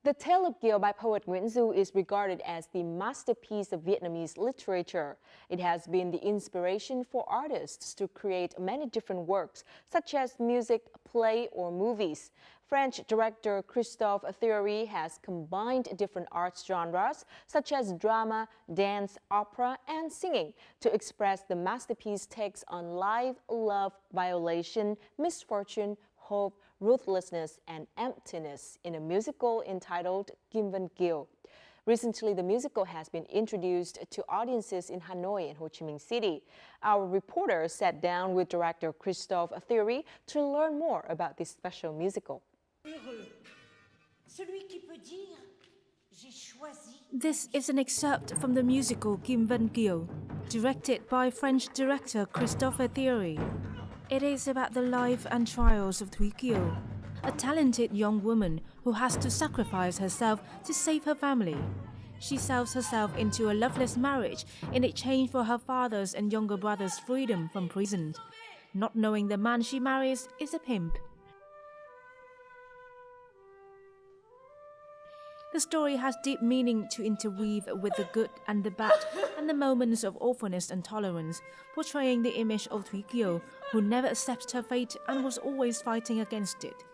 The Tale of Keo by poet Nguyễn Du is regarded as the masterpiece of Vietnamese literature. It has been the inspiration for artists to create many different works, such as music, play, or movies. French director Christophe Thiry has combined different arts genres, such as drama, dance, opera, and singing, to express the masterpiece takes on life, love, violation, misfortune, hope, ruthlessness, and emptiness in a musical entitled Keo. Recently, the musical has been introduced to audiences in Hanoi and Ho Chi Minh City. Our reporter sat down with director Christophe Thiry to learn more about this special musical. This is an excerpt from the musical Keo, directed by French director Christophe Thiry. It is about the life and trials of Tale of Keo, a talented young woman who has to sacrifice herself to save her family. She sells herself into a loveless marriage in exchange for her father's and younger brother's freedom from prison, not knowing the man she marries is a pimp. The story has deep meaning to interweave with the good and the bad and the moments of awfulness and tolerance, portraying the image of Tale of Keo, who never accepts her fate and was always fighting against it.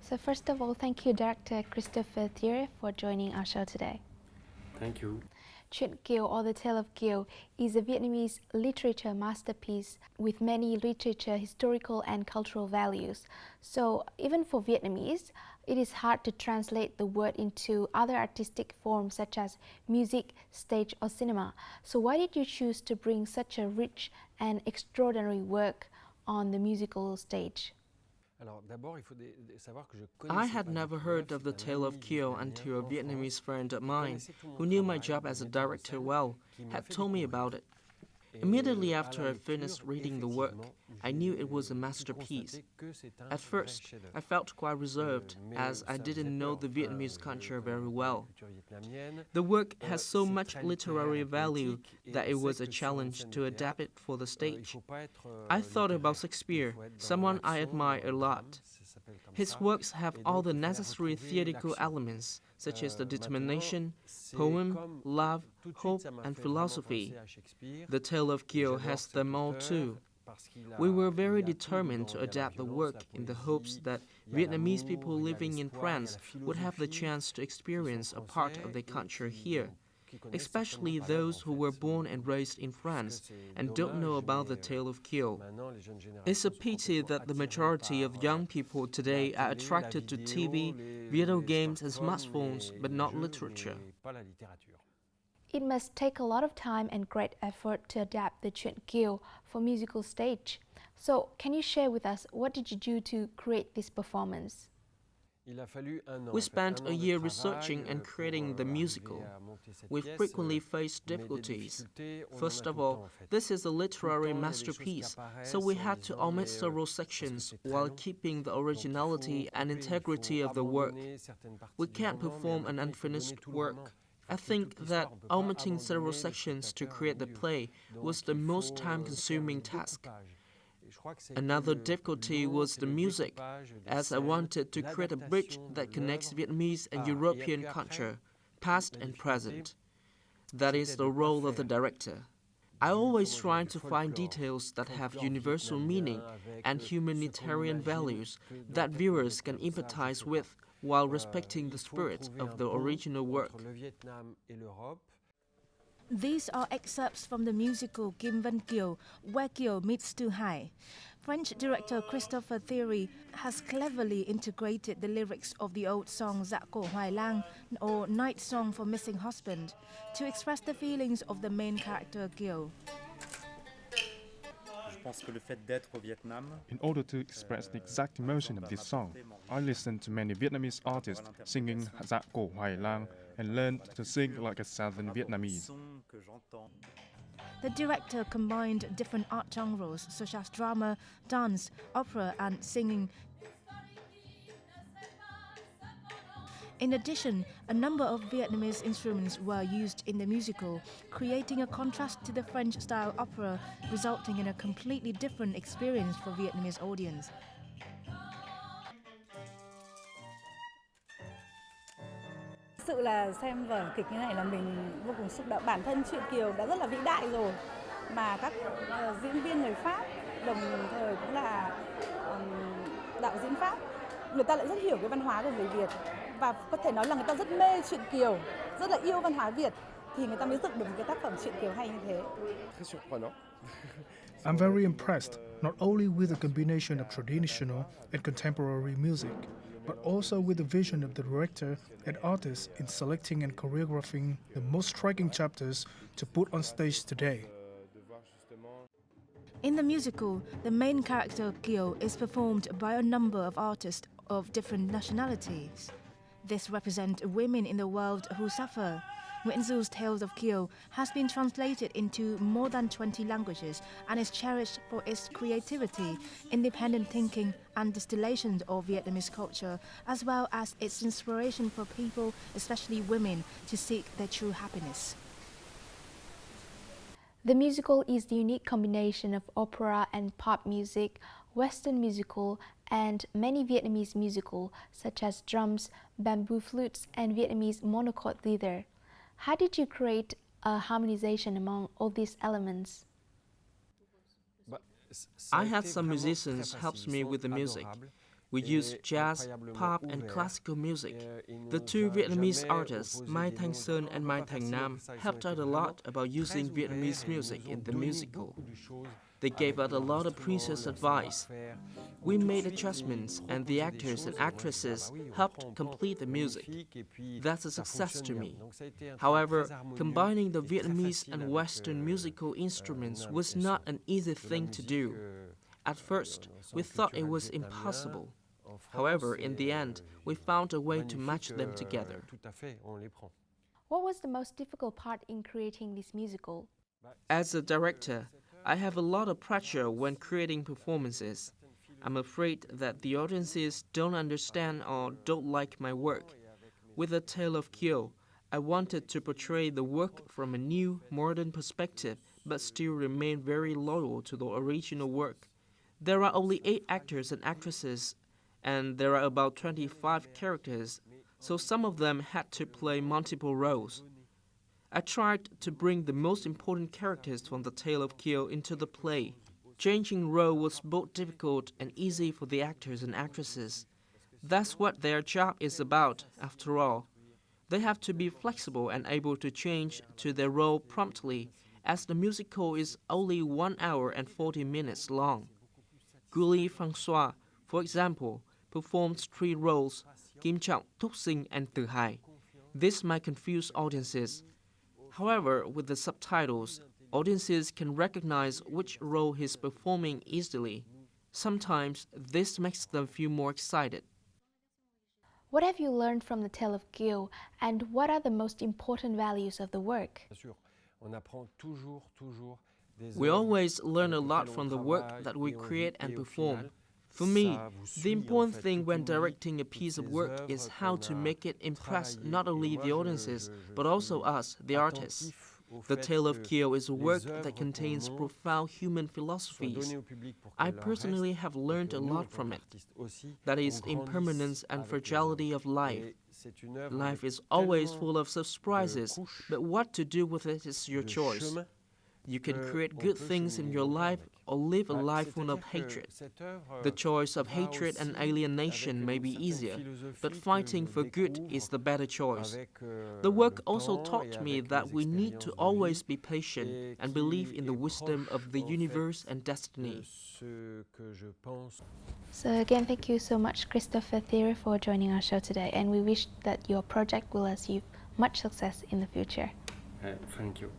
So first of all, thank you, Director Christophe Thiry, for joining our show today. Thank you. Chuyện Kiều, or The Tale of Keo, is a Vietnamese literature masterpiece with many literature, historical and cultural values. So even for Vietnamese, it is hard to translate the word into other artistic forms such as music, stage or cinema. So why did you choose to bring such a rich and extraordinary work on the musical stage? I had never heard of the Tale of Keo until a Vietnamese friend of mine, who knew my job as a director well, had told me about it. Immediately after I finished reading the work, I knew it was a masterpiece. At first, I felt quite reserved, as I didn't know the Vietnamese culture very well. The work has so much literary value that it was a challenge to adapt it for the stage. I thought about Shakespeare, someone I admire a lot. His works have all the necessary theatrical elements, such as the determination, poem, love, hope, and philosophy. The Tale of Keo has them all too. We were very determined to adapt the work in the hopes that Vietnamese people living in France would have the chance to experience a part of their culture here, especially those who were born and raised in France and don't know about the Tale of Keo. It's a pity that the majority of young people today are attracted to TV, video games and smartphones, but not literature. It must take a lot of time and great effort to adapt the Chuyện Kiều for musical stage. So can you share with us what did you do to create this performance? We spent a year researching and creating the musical. We frequently faced difficulties. First of all, this is a literary masterpiece, so we had to omit several sections while keeping the originality and integrity of the work. We can't perform an unfinished work. I think that omitting several sections to create the play was the most time-consuming task. Another difficulty was the music, as I wanted to create a bridge that connects Vietnamese and European culture, past and present. That is the role of the director. I always try to find details that have universal meaning and humanitarian values that viewers can empathize with while respecting the spirit of the original work. These are excerpts from the musical Keo, where Keo meets Tu Hai. French director Christophe Thiry has cleverly integrated the lyrics of the old song Dạ Cổ Hoài Lang, or Night Song for Missing Husband, to express the feelings of the main character Keo. In order to express the exact emotion of this song, I listened to many Vietnamese artists singing Dạ Cổ Hoài Lang and learned to sing like a Southern Vietnamese. The director combined different art genres such as drama, dance, opera and singing. In addition, a number of Vietnamese instruments were used in the musical, creating a contrast to the French-style opera, resulting in a completely different experience for Vietnamese audience. Thực sự là xem vở kịch như này là mình vô cùng xúc động. Bản thân Truyện Kiều đã rất là vĩ đại rồi, mà các diễn viên người Pháp đồng thời cũng là đạo diễn Pháp, người ta lại rất hiểu cái văn hóa của người Việt và có thể nói là người ta rất mê Truyện Kiều, rất là yêu văn hóa Việt thì người ta mới dựng được một cái tác phẩm Truyện Kiều hay như thế. I'm very impressed not only with the combination of traditional and contemporary music, but also with the vision of the director and artist in selecting and choreographing the most striking chapters to put on stage today. In the musical, the main character Keo is performed by a number of artists of different nationalities. This represents women in the world who suffer. Nguyễn Du's Tale of Keo has been translated into more than 20 languages and is cherished for its creativity, independent thinking and distillation of Vietnamese culture, as well as its inspiration for people, especially women, to seek their true happiness. The musical is the unique combination of opera and pop music, Western musical, and many Vietnamese musical, such as drums, bamboo flutes, and Vietnamese monochord theatre. How did you create a harmonization among all these elements? I had some musicians help me with the music. We used jazz, pop, and classical music. The two Vietnamese artists, Mai Thanh Sơn and Mai Thanh Nam, helped out a lot about using Vietnamese music in the musical. They gave us a lot of precious advice. We made adjustments, and the actors and actresses helped complete the music. That's a success to me. However, combining the Vietnamese and Western musical instruments was not an easy thing to do. At first, we thought it was impossible. However, in the end, we found a way to match them together. What was the most difficult part in creating this musical? As a director, I have a lot of pressure when creating performances. I'm afraid that the audiences don't understand or don't like my work. With The Tale of Keo, I wanted to portray the work from a new, modern perspective, but still remain very loyal to the original work. There are only 8 actors and actresses, and there are about 25 characters, so some of them had to play multiple roles. I tried to bring the most important characters from The Tale of Keo into the play. Changing role was both difficult and easy for the actors and actresses. That's what their job is about, after all. They have to be flexible and able to change to their role promptly, as the musical is only 1 hour and 40 minutes long. Gulli François, for example, performs 3 roles, Kim Trọng, Thúc Sinh, and Từ Hai. This might confuse audiences. However, with the subtitles, audiences can recognize which role he's performing easily. Sometimes this makes them feel more excited. What have you learned from The Tale of Keo, and what are the most important values of the work? We always learn a lot from the work that we create and perform. For me, the important thing when directing a piece of work is how to make it impress not only the audiences, but also us, the artists. The Tale of Keo is a work that contains profound human philosophies. I personally have learned a lot from it. That is, impermanence and fragility of life. Life is always full of surprises, but what to do with it is your choice. You can create good things in your life or live a life full of hatred. The choice of hatred and alienation may be easier, but fighting for good is the better choice. The work also taught me that we need to always be patient and believe in the wisdom of the universe and destiny. So again, thank you so much, Christophe Thiry, for joining our show today, and we wish that your project will achieve much success in the future. Thank you.